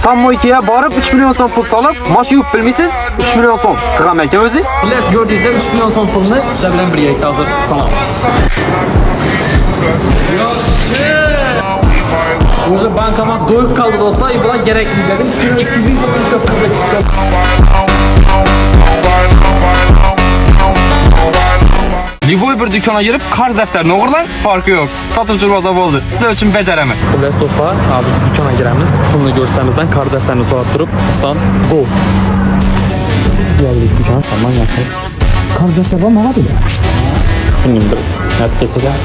Sammoyki'ye barıp 3 milyon son pul salıp, maç yuvip bilmeysiz, 3 milyon son sığam ekan o'zi. Xullas gördüğünüzde 3 milyon son pulni sizlar bilan birgalikda hozir sanamiz. O'zi bankomat do'yib qoldi do'stlar, bular kerakli dedim. 200 ming so'm ko'p. Liboy bir dükkana girip qarz defterini o'g'irlang, farkı yok. Satuvchi roza bo'ldi. Sizlar uchun bajaraman. Xullas do'stlar, hozir dükkana giramiz. Pulni ko'rsatamizdan qarz defterini so'rab turib, "Iston, go." Geldik dükkana, tamam yapacağız. Qarz defteri var mı abi? Şunun bir net geçeceğim.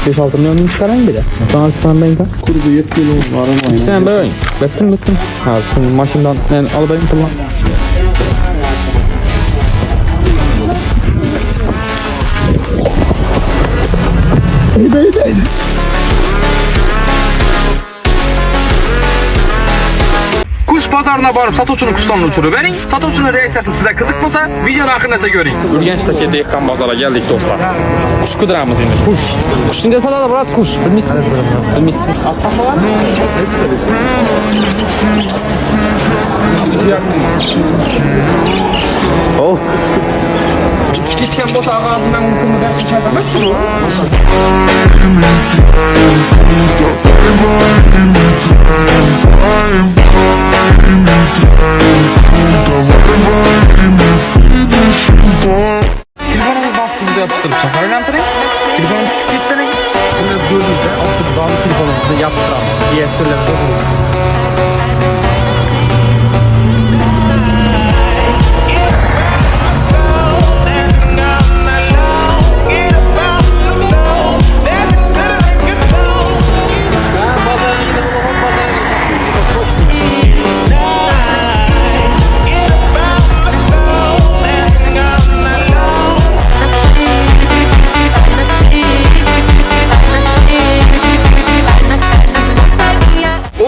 5-6 milyon çıkarayım bir de. Daha sen ben kan. Kurdu 7 milyon var ama. Sen böyle. Bittim. Ha şimdi maşından ben alayım kullan. İyi. Kuş pazarına barıp satuvchini kuşlarını uçurup verin. Satuvchinin reaksiyası size kızık bo'lsa, videonun ahırınca görün. Urganchdagi dehqon bozoriga keldik do'stlar. Qush qidiramiz endi. Qush. Qushni desalar birat qush. Bilmaysizmi? Bilmaysiz. Alsam bo'ladimi? Oh. Ketgan bo'lsa og'zimdan mumkinmi berishni aytaman. Telefonunuzdan aklınıza yapıştırıp şaka oynatırın. Telefonun düşüp gittirin. Biz gördüğünüzde artık bağlı telefonumuzu yaptıralım. DSLR'de bu.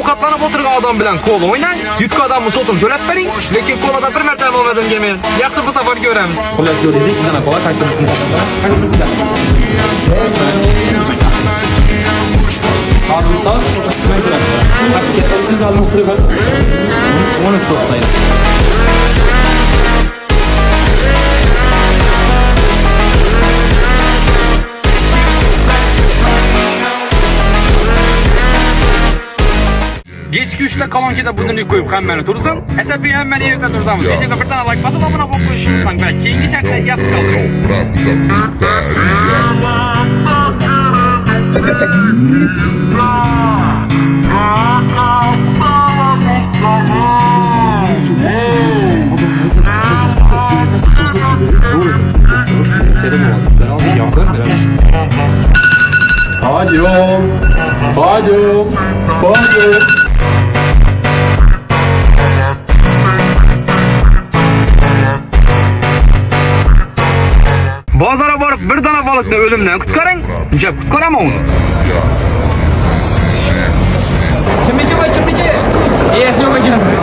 Katlanıp oturgan adam bilen kol oynayın. Yutku adamın sotunu төлep verin. Lekin kolada bir mertebe olmadım demeyin. Yaxşı bu sefer göremiz. Xullas gördüğünüzde 2 tane kola kaçırmışsın. Kaçırmışsın. Abi sağ ol. Ben kullanıyorum. Hadi siz aldınız telefon. Onu dostlayın. Geçki 3'te kalonkida budini koyup hemen tursun. Hesabi hemen yerinde tursam. Sizce bir tane like basıp amına koyuşunuz kanka. Keyingi şartla yaz kaldı. Hadi. Bazara barıp bir tane balıkla ölümden kutkarın. Cep kutkarama onu. Kimmici var kimmici. İyisi yok makinemiz.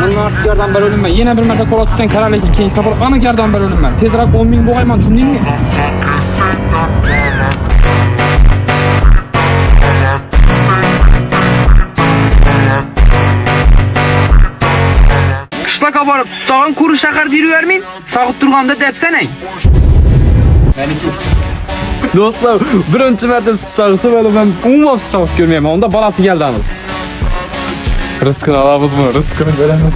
Bunun artık yerden beri ölüm ben. Yine bir mete kola tutsan kararlı ki sefer anı yerden beri ölüm ben. Tezrak 10 bin boğayman çünkü değil mi? Kışlaka barıp sağın kuru şakar diri vermeyin. Sağıp durganda depsene. Dostlar birinci merte sağısı böyle ben ummamış sağıp görmeyeyim. Onda balası geldi anıl. Rızkını alamız mı? Rızkını veremez.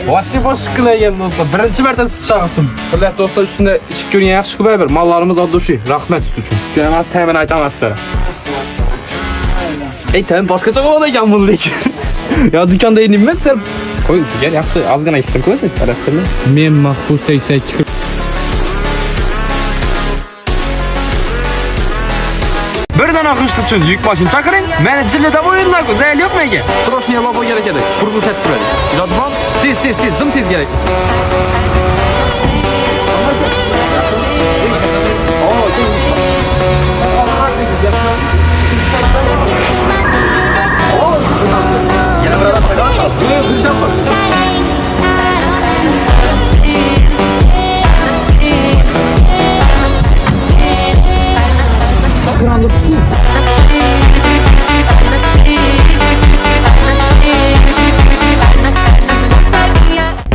Vahşi başkına geldi dostlar. Birinci merte sağısın. Billet dostlar üstünde işik görüyen yakışık bir haber. Mallarımız adı şu. Rahmet üstü için. Göremez temin aytamaz sizlere. Temin başkaca oladayken bunu lekin. Ya dükkanda inilmez sen. Koy gel yaxşı azgına içtim koysun. Araştırma. Men mahbus 82. Birden akıştı için yük başını çakırın. Beni cillede boyunlar ku. Zeyl yok nege? Sroşniye lobo gerek edi. Kurguluş ettir öyle. İlacı var. Tez. Dım tez gerek.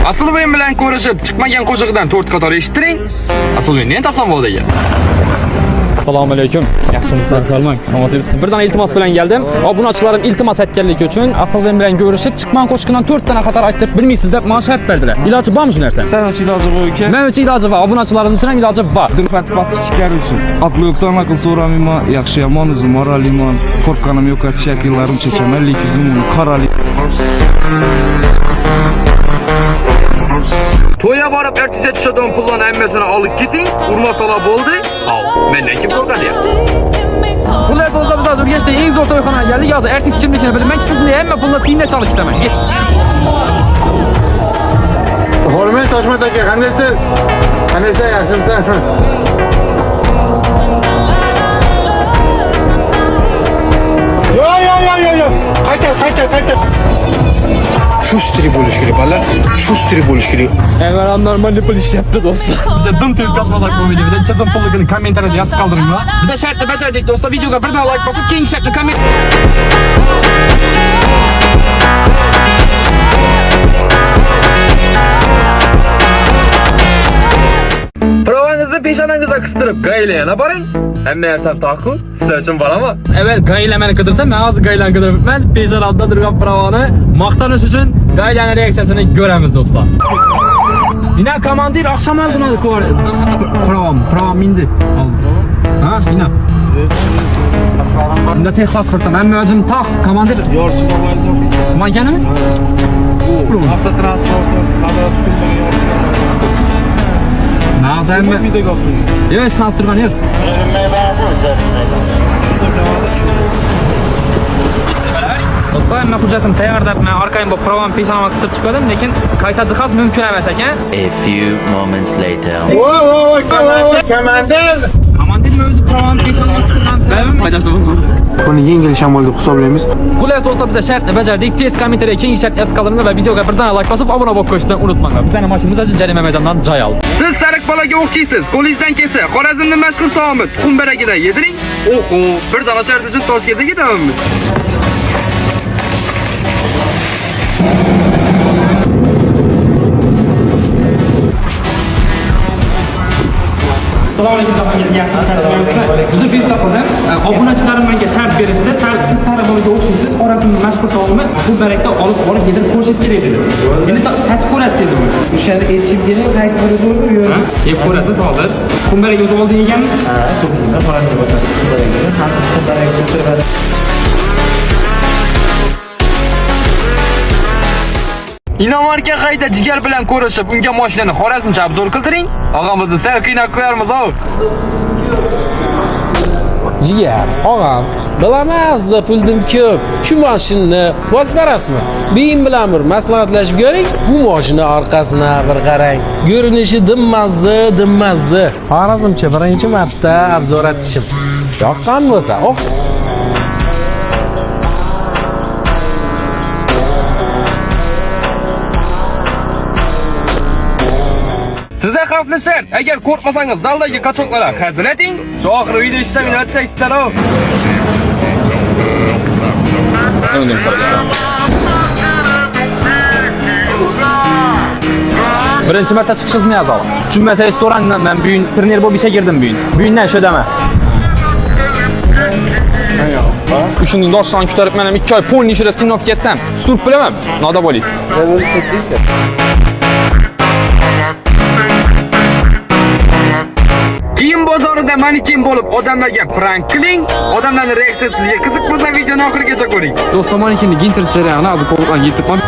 Asıl o'yin bilan ko'rishib chiqmagan qo'shig'idan 4 qator eshittiring. Asıl o'yinni ham topsam bo'ldi ekan. Assalomu alaykum. Yaxshimisiz? Salomon. Namoz o'qiysiz. Birdan iltimos bilan geldim. Obunachilarim iltimos etganligi uchun asıl o'yin bilan ko'rishib chiqmagan qo'shiqdan 4 tane qator aytib bilmaysiz deb menga shart berdilar. Iloji bormi shu narsa? Sen için ilacı bu ülke. Men uchun iloji bor, obunachilarim uchun ham iloji bor. Dırfat patlıçıklar için. Aklı yoktan akıl soramıma, yakşı yaman üzüm, moral iman. Korkanım yok et şekillerim çekemellik yüzüm, karali. To'yga borib ertasiga tushadigan pullarni hammasini olib keting, urmasalar bo'ldi. Al, mendan kim qo'rqadi ya? Bunlar do'stlar biz hozir Urganchda eng zo'r to'yxonaga keldik. Hozir ertasi kimligini bilmayman. Sizni hamma pulni tiyinda chalishtaman. Hurmat Toshmat aka, qandaysiz? Qandaysan, yaxshimisan? Yo. Qaytar. Shu stili bo'lish kerak, bala. Shu stili bo'lish kerak. Evvel normal pul iş yaptı dostlar. Bize dım tez kaçmasak bu videoda. Çözüm pulluğunu komentarda yazıp kaldırın ya. Bize şartla becerdik dostlar. Videoga bir daha like basıp keyin şartla koment. Provangizni peshonangizga qistirib gayleyana boring. Hamma narsa taqu, sizlar uchun bor ama. Evet gaylemeni kıdırsam ben az gaylen kıdırıp ben peşin altında durgan pravani maqtanish uchun gayleni reaksiyasini göremiz dostlar. Yine komandir akşam aldın hadi kovar. Pravam mindi. Ha yine. Bunda tek pasportum. Hem özüm tak komandir. Yorçun olaydı. Mankeni mi? Avtotransportun kadrosu bilmem yorçun. Nazım mı? Bir de koptu. Evet sınav turgan yok. Dostlar ben hujjatim tayyor deb men orqaga bu pravam peshonamga qisib chiqadim, lekin qayta jihoz mumkin emas ekan. A few moments later. Komandir. Komandir o'zi pravam peshonamga qistirgan sababim foydasi bo'lmadi. Buni yengil shamol deb hisoblaymiz. Xullas do'stlar biz shartni bajardik. Tez kommentariya keng shart yozib qoldiringlar va videoga birdan like bosib obuna bo'lib qo'yishni unutmanglar. Bizning mashinamiz hozir jarima maydonidan joy oldi. Siz sariq bolaga o'xshaysiz. Qo'lingizdan kelsa, Xorazmning mashhur taomi tuxum baragidan yediring. Oho, bir dona shart uchun Toshkentga ketamiz. Assalomu alaykum topingiz yaxshi bizni Facebook'dan obunachilarim menga shart berishdi. Siz sariq bolaga o'xshaysiz. Xorazmning mashhur taomi tuxum barakda olib yedirib ko'rishingiz kerak dedi. Endi tatib ko'rasiz dedi. O'shani aytib bering, qaysi biri zo'rmi yo'qmi? Yeb ko'rasiz hozir. Tuxum barak o'zi oldin yeganmiz. Ha, to'g'ri. Xorazmda bo'lsa, tuxum barak ko'chiradi. Inomarga qayta jigar bilan ko'rishib, unga mashinani Xorazmcha obzor qildiring. Og'amizni sal qiynab qo'yarmiz-ku. Jigar, og'am, bilamazda puldim ko'p. Shu mashinani bosib berasizmi? Beyim bilan bir maslahatlashib ko'ring. Bu mashina orqasina bir qarang. Ko'rinishi dimmazzi. Xorazmcha birinchi marta obzor etishim. Yoqqan bo'lsa, Sizga xavfli shart. Agar qo'rqmasangiz zaldagi qochoqlarga hazil eting. Shu oxir video ishlamini o'tchaysizlar-ku. Birinchi marta chiqishingizni yozaman. Tushunmasangiz so'rang, men bugun turner bo'lib ishga kirdim bugun. Bugundan shu dama. Shuning doshdan ko'tarib men ham 2 oy polni ishida tinov ketsam, sturb bilaman. Noda bo'laysiz. Kiyim bozorida maniken bo'lib odamlarga prank qiling. Odamlarning reaksiyasi sizga qiziq bo'lsa videoni oxirigacha ko'ring. Do'stlar, manikenni gintirish jarayoni hozir qo'ldan yetib qoldi.